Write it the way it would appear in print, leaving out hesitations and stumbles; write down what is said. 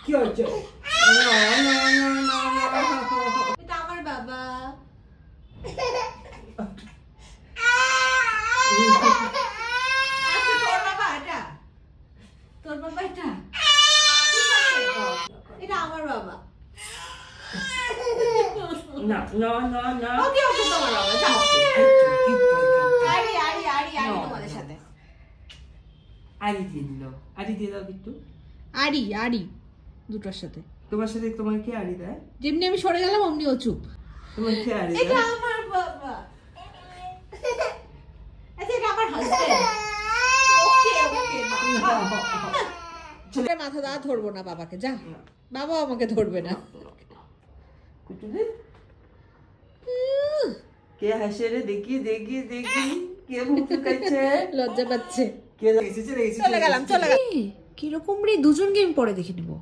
কি হচ্ছে? এটা আমার বাবা। তোর বাবা এটা? তোর বাবা এটা? এটা আমার বাবা। না না না না, ওকে ওকে তোমার বাবা। যাও। আরি আরি আরি আরি তোমাদের সাথে। আরি দিল, আরি দিয়ে দাও একটু। আরি আরি দুটোর সাথে। তোমার সাথে তোমার কে আরি দেয়? যেমনি আমি সরে গেলাম অমনি ও চুপ। তোমার কে আরি দেয়? এটা আমার বাবা। আচ্ছা এটা আমার হাজবেন্ড। ওকে ওকে চলে মাথা দা ধরবো না বাবাকে, যা। বাবা আমাকে ধরবে না। কে হাসে রে? দেখি দেখি দেখি কে মুখ ফুকাইছে। লজ্জা পাচ্ছে। কে এসেছে? চলে গেলাম। কিরকম রে, দুজনকে আমি পরে দেখে নিবো।